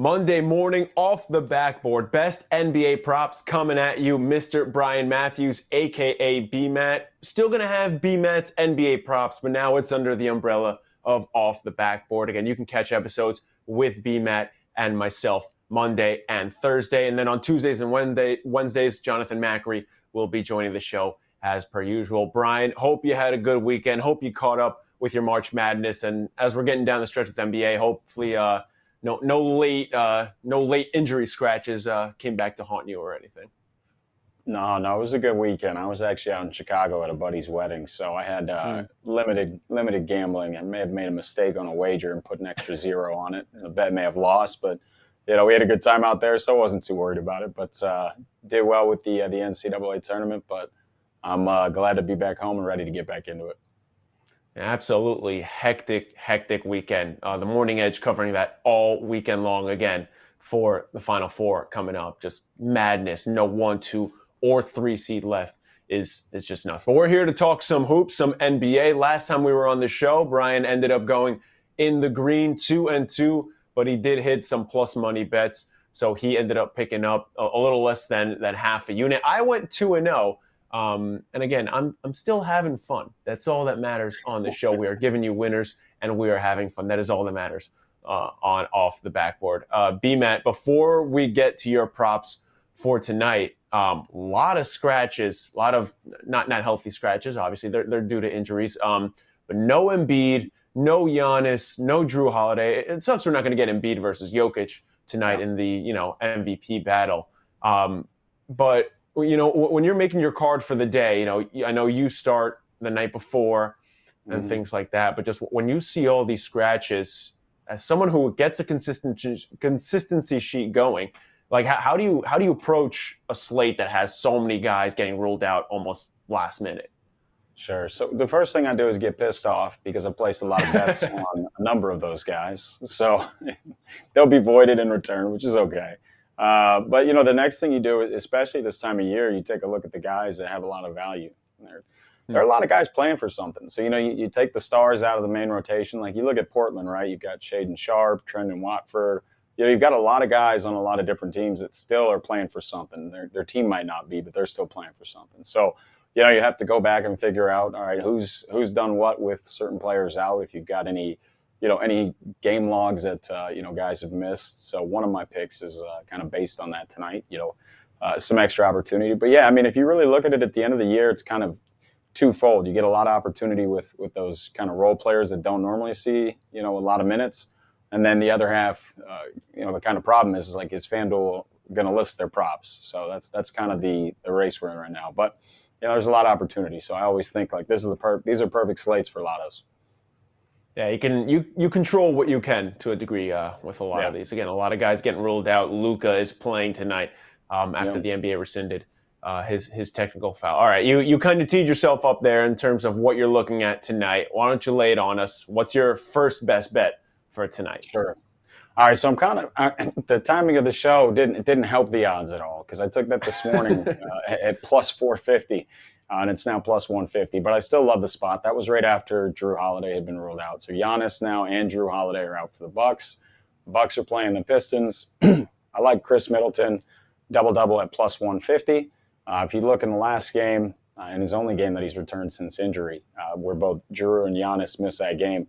Monday morning off the backboard. Best NBA props coming at you. Mr. Brian Matthews, a.k.a. BMatt. Still going to have BMatt's NBA props, but now it's under the umbrella of Off the Backboard. Again, you can catch episodes with BMatt and myself Monday and Thursday. And then on Tuesdays and Wednesdays, Jonathan Macri will be joining the show as per usual. Brian, hope you had a good weekend. Hope you caught up with your March Madness. And as we're getting down the stretch with NBA, hopefully no late injury scratches came back to haunt you or anything. No, it was a good weekend. I was actually out in Chicago at a buddy's wedding, so I had limited gambling. I may have made a mistake on a wager and put an extra zero on it. The bet may have lost, but we had a good time out there, so I wasn't too worried about it. But did well with the NCAA tournament, but I'm glad to be back home and ready to get back into it. Absolutely hectic weekend. The Morning Edge covering that all weekend long again for the Final Four coming up. Just madness. No 1, 2, or 3 seed left is just nuts. But we're here to talk some hoops, some NBA. Last time we were on the show, Brian ended up going in the green 2-2, but he did hit some plus money bets. So he ended up picking up a little less than half a unit. I went 2-0. And again, I'm still having fun. That's all that matters on the show. We are giving you winners, and we are having fun. That is all that matters on Off the Backboard. BMatt, before we get to your props for tonight, a lot of scratches, a lot of not healthy scratches. Obviously, they're due to injuries. But no Embiid, no Giannis, no Drew Holiday. It sucks we're not going to get Embiid versus Jokic tonight in the MVP battle. But when you're making your card for the day, I know you start the night before and things like that, but just when you see all these scratches, as someone who gets a consistency sheet going, like how do you approach a slate that has so many guys getting ruled out almost last minute? Sure. So the first thing I do is get pissed off because I placed a lot of bets on a number of those guys. So they'll be voided in return, which is okay. But the next thing you do, especially this time of year, you take a look at the guys that have a lot of value. There are a lot of guys playing for something. So, you take the stars out of the main rotation. Like you look at Portland, right? You've got Shaedon Sharpe, Trendon Watford. You've got a lot of guys on a lot of different teams that still are playing for something. Their team might not be, but they're still playing for something. So, you have to go back and figure out, all right, who's done what with certain players out. If you've got any game logs that, guys have missed. So one of my picks is kind of based on that tonight, some extra opportunity. But yeah, if you really look at it at the end of the year, it's kind of twofold. You get a lot of opportunity with those kind of role players that don't normally see, a lot of minutes. And then the other half, the kind of problem is is FanDuel going to list their props? So that's kind of the race we're in right now. But, there's a lot of opportunity. So I always think these are perfect slates for lottos. Yeah, you control what you can to a degree with a lot of these. Again, a lot of guys getting ruled out. Luka is playing tonight after the NBA rescinded his technical foul. All right, you kind of teed yourself up there in terms of what you're looking at tonight. Why don't you lay it on us? What's your first best bet for tonight? Sure. All right, so I'm kind of the timing of the show didn't help the odds at all because I took that this morning at plus 450. And it's now plus 150, but I still love the spot. That was right after Drew Holiday had been ruled out. So Giannis now and Drew Holiday are out for the Bucks. The Bucks are playing the Pistons. I like Khris Middleton, double-double at plus 150. If you look in the last game, in his only game that he's returned since injury, where both Drew and Giannis missed that game,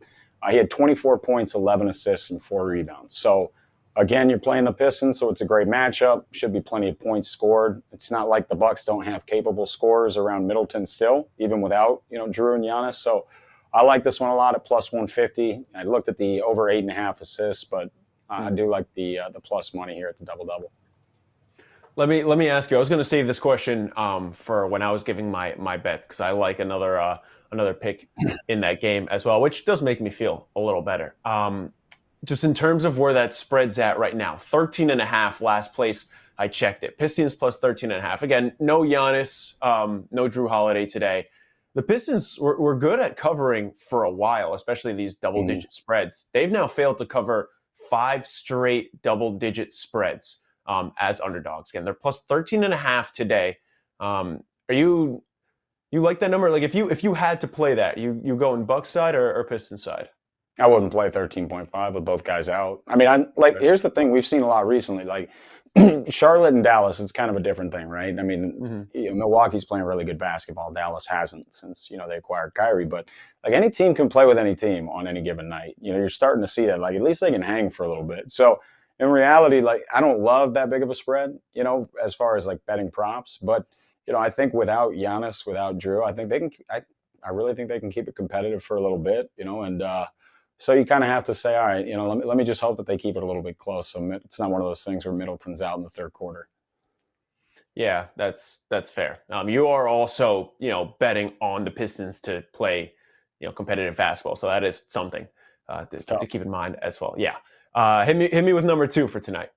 he had 24 points, 11 assists, and 4 rebounds. So again, you're playing the Pistons, so it's a great matchup. Should be plenty of points scored. It's not like the Bucks don't have capable scorers around Middleton still, even without Drew and Giannis. So I like this one a lot at plus 150. I looked at the over 8.5 assists, but I do like the plus money here at the double-double. Let me ask you. I was going to save this question for when I was giving my bet because I like another pick in that game as well, which does make me feel a little better. Just in terms of where that spread's at right now, 13.5 last place I checked it. Pistons plus 13.5. Again, no Giannis, no Drew Holiday today. The Pistons were good at covering for a while, especially these double-digit spreads. They've now failed to cover 5 straight double-digit spreads as underdogs. Again, they're plus 13.5 today. Are you like that number? Like if you had to play that, you go in Bucks side or Pistons side? I wouldn't play 13.5 with both guys out. I mean, here's the thing we've seen a lot recently. Like Charlotte and Dallas, it's kind of a different thing, right? I mean, Mhm. Milwaukee's playing really good basketball. Dallas hasn't since, they acquired Kyrie. But like any team can play with any team on any given night. You're starting to see that. Like at least they can hang for a little bit. So in reality, like I don't love that big of a spread, as far as like betting props. But, I think without Giannis, without Drew, I think they can, I really think they can keep it competitive for a little bit, and, so you kind of have to say, all right, let me just hope that they keep it a little bit close. So it's not one of those things where Middleton's out in the third quarter. Yeah, that's fair. You are also, betting on the Pistons to play, competitive basketball. So that is something It's to tough. keep in mind as well. Yeah. Hit me with number 2 for tonight.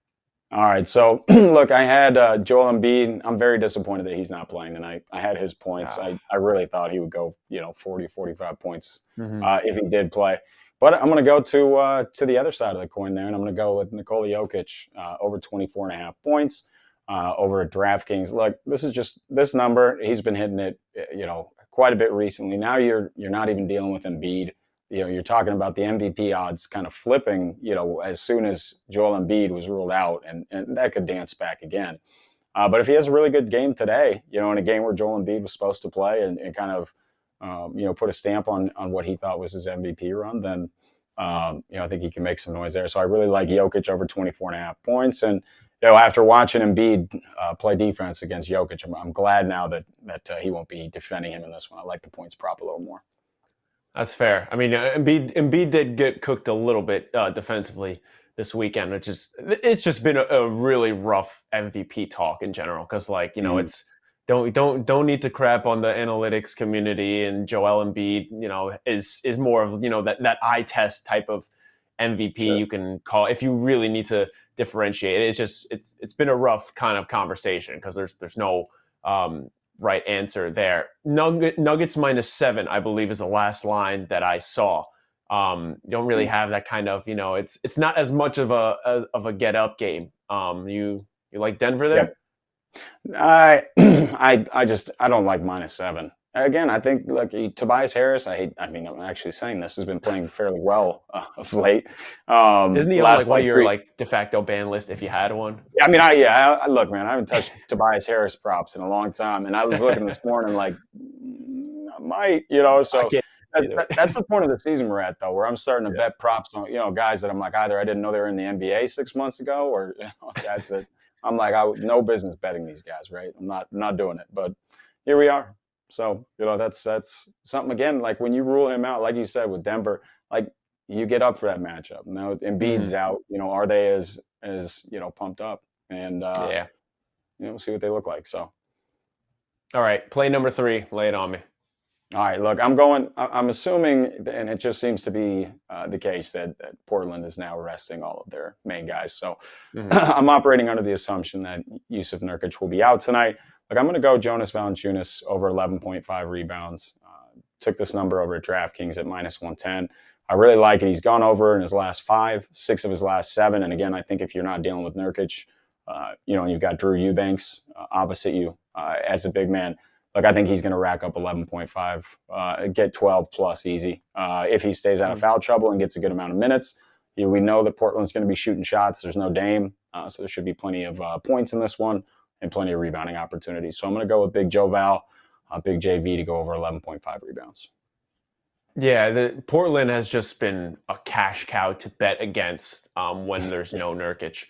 All right. So look, I had Joel Embiid. I'm very disappointed that he's not playing tonight. I had his points. Ah, I really thought he would go, 40, 45 points mhm. if he did play. But I'm going to go to the other side of the coin there, and I'm going to go with Nikola Jokic over 24 and a half points over at DraftKings. Look, this number. He's been hitting it, quite a bit recently. Now you're not even dealing with Embiid. You're talking about the MVP odds kind of flipping, as soon as Joel Embiid was ruled out, and that could dance back again. But if he has a really good game today, in a game where Joel Embiid was supposed to play and kind of, put a stamp on what he thought was his MVP run, then, I think he can make some noise there. So I really like Jokic over 24 and a half points. And, after watching Embiid play defense against Jokic, I'm glad now that he won't be defending him in this one. I like the points prop a little more. That's fair. I mean, Embiid did get cooked a little bit defensively this weekend, it's just been a really rough MVP talk in general because, like, Mm, it's don't need to crap on the analytics community, and Joel Embiid, is more of, that eye test type of MVP sure. you can call if you really need to differentiate. It's been a rough kind of conversation because there's no right answer there. Nuggets -7, I believe, is the last line that I saw. You don't really Mm. have that kind of, it's not as much of a get up game. You like Denver Yep. there? I I don't like -7. Again, I think like Tobias Harris. I mean, I'm actually saying this has been playing fairly well of late. Isn't he on Last like one of like your three. like de facto ban list if you had one? I mean, look, man. I haven't touched Tobias Harris props in a long time, and I was looking this morning like I might, I So can't either. that's the point of the season we're at, though, where I'm starting to Yeah. bet props on guys that I'm like either I didn't know they were in the NBA 6 months ago, or guys that I'm like no business betting these guys, right? I'm not doing it, but here we are. So that's something again. Like when you rule him out, like you said with Denver, like you get up for that matchup. Now Embiid's Mhm. out. Are they as pumped up? And Yeah. see what they look like. So. All right. Play number 3. Lay it on me. All right, look, I'm assuming, and it just seems to be the case that Portland is now resting all of their main guys. So Mhm. I'm operating under the assumption that Yusuf Nurkic will be out tonight. Like I'm going to go Jonas Valanciunas over 11.5 rebounds. Took this number over at DraftKings at -110. I really like it. He's gone over in his last 5, 6 of his last 7. And again, I think if you're not dealing with Nurkic, and you've got Drew Eubanks opposite you as a big man. Like I think he's going to rack up 11.5, get 12 plus easy if he stays out of Mhm. foul trouble and gets a good amount of minutes. We know that Portland's going to be shooting shots. There's no Dame, so there should be plenty of points in this one and plenty of rebounding opportunities. So I'm going to go with Big Joe Val, Big JV to go over 11.5 rebounds. Yeah, the Portland has just been a cash cow to bet against when there's no Nurkic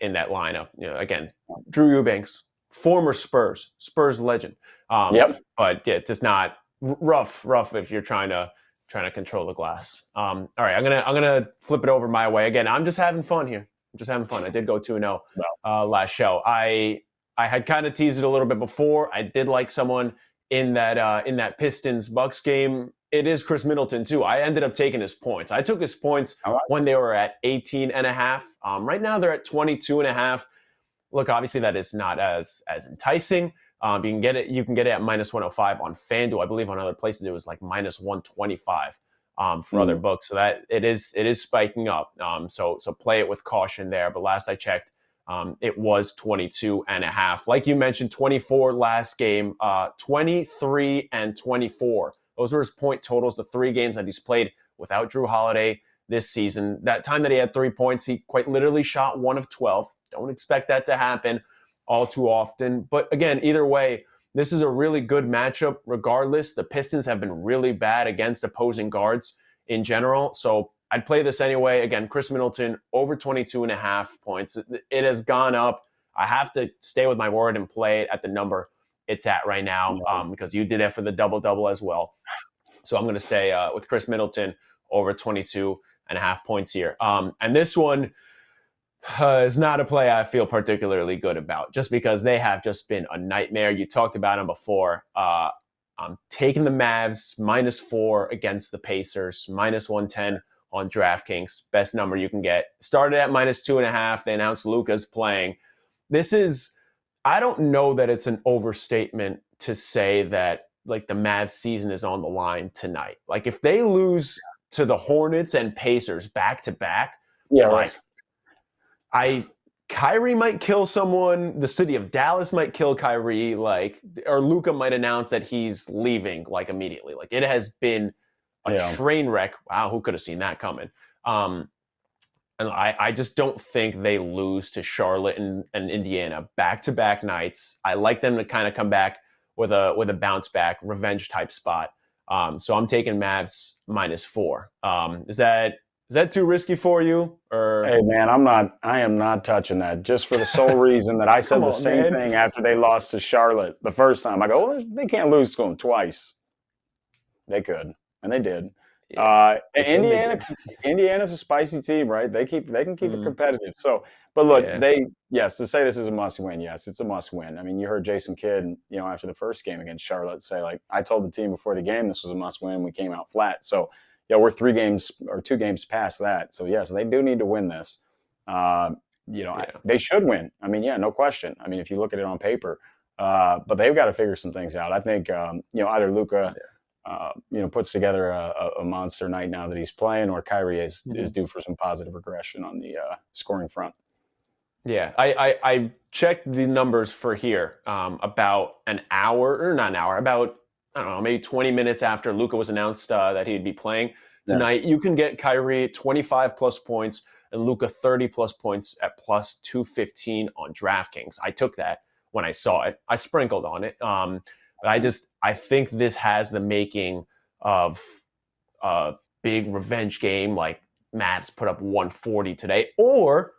in that lineup. Again, Drew Eubanks, former Spurs legend, Yep. but yeah, just not rough if you're trying to control the glass. All right, I'm gonna flip it over my way again. I'm just having fun here. I'm just having fun. I did go 2-0 Well, last show. I had kind of teased it a little bit before. I did like someone in that Pistons Bucks game. It is Khris Middleton too. I ended up taking his points. I took his points all right. when they were at 18 and a half. Right now they're at 22 and a half. Look, obviously that is not as enticing. You can get it at -105 on FanDuel. I believe on other places it was like -125 for other Mm. books. So that it is spiking up. So play it with caution there. But last I checked, it was 22 and a half. Like you mentioned, 24 last game, 23 and 24. Those were his point totals, the 3 games that he's played without Drew Holiday this season. That time that he had 3 points, he quite literally shot 1 of 12. Don't expect that to happen all too often. But again, either way, this is a really good matchup regardless. The Pistons have been really bad against opposing guards in general. So I'd play this anyway. Again, Khris Middleton over 22.5 points. It has gone up. I have to stay with my word and play it at the number it's at right now because you did it for the double-double as well. So I'm going to stay with Khris Middleton over 22.5 points here. And this one is not a play I feel particularly good about just because they have just been a nightmare. You talked about them before. I'm taking the Mavs -4 against the Pacers, -110 on DraftKings. Best number you can get. Started at -2.5. They announced Luka's playing. I don't know that it's an overstatement to say that like the Mavs season is on the line tonight. Like if they lose to the Hornets and Pacers back to back, Kyrie might kill someone. The city of Dallas might kill Kyrie, or Luka might announce that he's leaving immediately. It has been a train wreck. Wow, who could have seen that coming? And I just don't think they lose to Charlotte and Indiana back-to-back nights. I like them to kind of come back with a bounce back revenge type spot. So I'm taking Mavs -4. Is that too risky for you? Or hey man, I am not touching that just for the sole reason that I said the same thing after they lost to Charlotte the first time. I go, well, they can't lose to them twice. They could, and they did. Yeah, Indiana's a spicy team, right? They can keep it competitive. So, but look, to say this is a must win, yes, it's a must win. I mean, you heard Jason Kidd, after the first game against Charlotte say I told the team before the game this was a must win. We came out flat. So, we're 2 games past that. So yes, they do need to win this. They should win. I mean, no question. I mean, if you look at it on paper, but they've got to figure some things out. I think either Luka. Puts together a monster night now that he's playing, or Kyrie is due for some positive regression on the scoring front. Yeah, I checked the numbers for here about an hour, or not an hour, about, I don't know, maybe 20 minutes after Luka was announced that he'd be playing tonight. You can get Kyrie 25-plus points and Luka 30-plus points at +215 on DraftKings. I took that when I saw it. I sprinkled on it. But I think this has the making of a big revenge game, like Mavs put up 140 today, or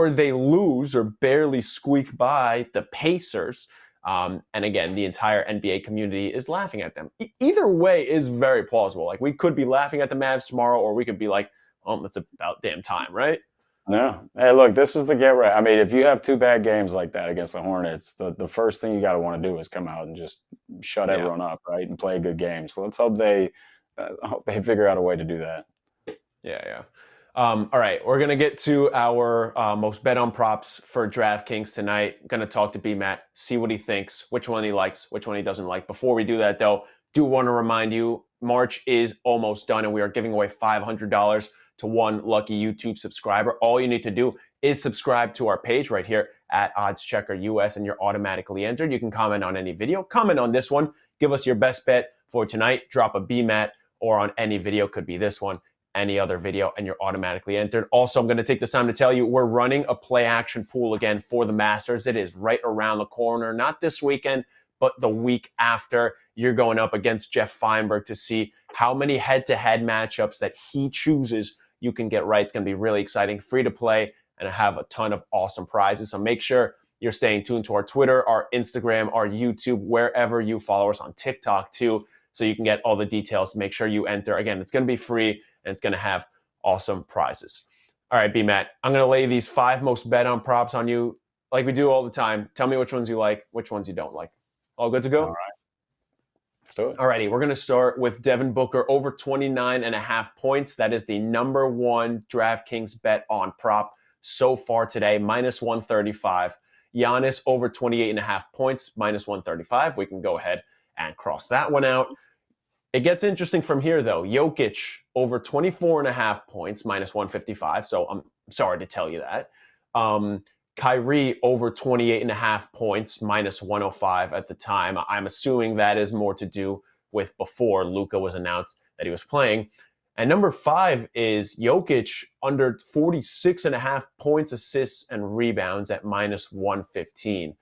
they lose or barely squeak by the Pacers. And again, the entire NBA community is laughing at them. Either way is very plausible. We could be laughing at the Mavs tomorrow, or we could be like, oh, it's about damn time, right? No. Hey, look, this is the get right. I mean, if you have 2 bad games like that against the Hornets, the first thing you got to want to do is come out and just shut everyone up, right, and play a good game. So let's hope they figure out a way to do that. Yeah. All right, we're going to get to our most bet on props for DraftKings tonight. Going to talk to BMatt, see what he thinks, which one he likes, which one he doesn't like. Before we do that, though, do want to remind you, March is almost done, and we are giving away $500 to one lucky YouTube subscriber. All you need to do is subscribe to our page right here at OddsChecker US, and you're automatically entered. You can comment on any video. Comment on this one. Give us your best bet for tonight. Drop a BMatt or on any video. Could be this one, any other video, and you're automatically entered. Also, I'm going to take this time to tell you we're running a play action pool again for the Masters. It is right around the corner. Not this weekend, but the week after. You're going up against Jeff Feinberg to see how many head-to-head matchups that he chooses you can get right. It's going to be really exciting, free to play, and have a ton of awesome prizes. So make sure you're staying tuned to our Twitter, our Instagram, our YouTube, wherever you follow us, on TikTok too, so you can get all the details. Make sure you enter. Again, it's going to be free, and it's going to have awesome prizes. All right, BMatt, I'm going to lay these 5 most bet on props on you like we do all the time. Tell me which ones you like, which ones you don't like. All good to go? All right. Let's do it. All righty, we're going to start with Devin Booker over 29.5 points. That is the number 1 DraftKings bet on prop so far today, -135. Giannis over 28.5 points, -135. We can go ahead and cross that one out. It gets interesting from here, though. Jokic over 24.5 points, -155. So I'm sorry to tell you that. Kyrie over 28.5 points, -105 at the time. I'm assuming that is more to do with before Luka was announced that he was playing. And number 5 is Jokic under 46.5 points, assists, and rebounds at minus 115.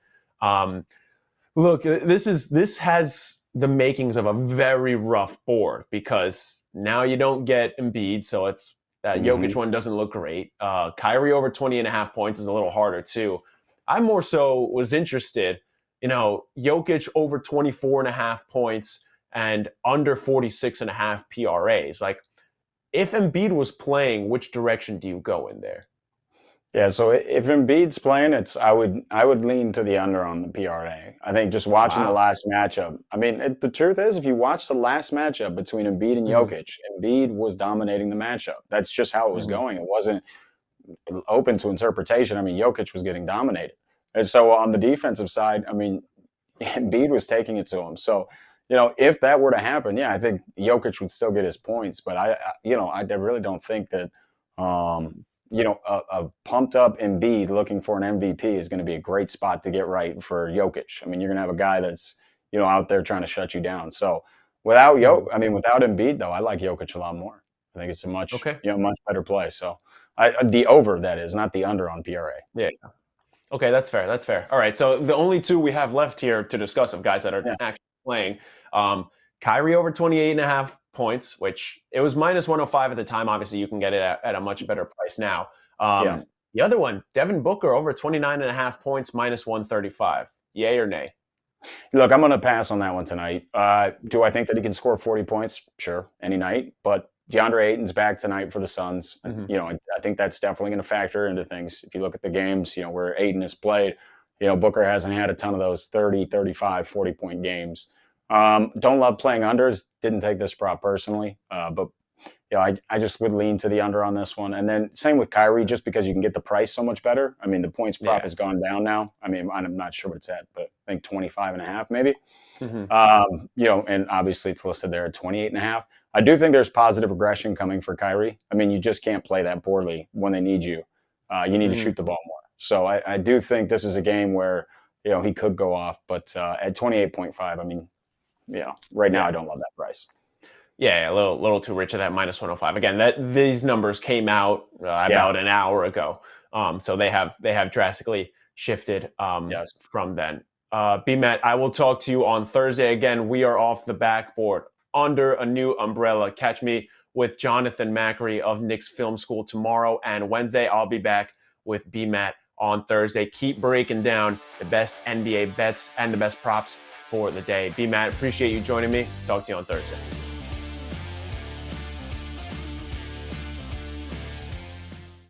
Look, this has the makings of a very rough board because now you don't get Embiid, so it's that Jokic one doesn't look great. Kyrie over 20.5 points is a little harder too. I more so was interested, Jokic over 24.5 points and under 46.5 PRAs. Like, if Embiid was playing, which direction do you go in there? Yeah, so if Embiid's playing, I would lean to the under on the PRA. I think just watching the last matchup. I mean, the truth is, if you watch the last matchup between Embiid and Jokic, Embiid was dominating the matchup. That's just how it was going. It wasn't open to interpretation. I mean, Jokic was getting dominated, and so on the defensive side, I mean, Embiid was taking it to him. So, if that were to happen, yeah, I think Jokic would still get his points, but I really don't think that. A pumped up Embiid looking for an MVP is going to be a great spot to get right for Jokic. I mean, you're going to have a guy that's, out there trying to shut you down. So without Embiid though, I like Jokic a lot more. I think it's a much better play. So the over, that is, not the under on PRA. Yeah. Okay, that's fair. That's fair. All right. So the only two we have left here to discuss of guys that are actually playing, Kyrie over 28.5 points, which it was minus 105 at the time. Obviously, you can get it at a much better price now. The other one, Devin Booker over 29.5 points, minus 135. Yay or nay? Look, I'm going to pass on that one tonight. Do I think that he can score 40 points? Sure, any night. But DeAndre Ayton's back tonight for the Suns. I think that's definitely going to factor into things. If you look at the games, where Ayton has played, Booker hasn't had a ton of those 30, 35, 40-point games. Don't love playing unders. Didn't take this prop personally, but I just would lean to the under on this one. And then same with Kyrie, just because you can get the price so much better. I mean, the points prop has gone down now. I mean, I'm not sure what it's at, but I think 25.5 maybe. And obviously it's listed there at 28.5. I do think there's positive regression coming for Kyrie. I mean, you just can't play that poorly when they need you. You need to shoot the ball more. So I do think this is a game where, he could go off, but at 28.5, I mean, right now I don't love that price. Yeah, a little too rich at that minus 105. Again, these numbers came out about an hour ago, so they have drastically shifted from then. BMatt, I will talk to you on Thursday. Again, we are off the backboard under a new umbrella. Catch me with Jonathan Macri of Knicks Film School tomorrow and Wednesday. I'll be back with BMatt on Thursday. Keep breaking down the best NBA bets and the best props for the day. BMatt, appreciate you joining me. Talk to you on Thursday.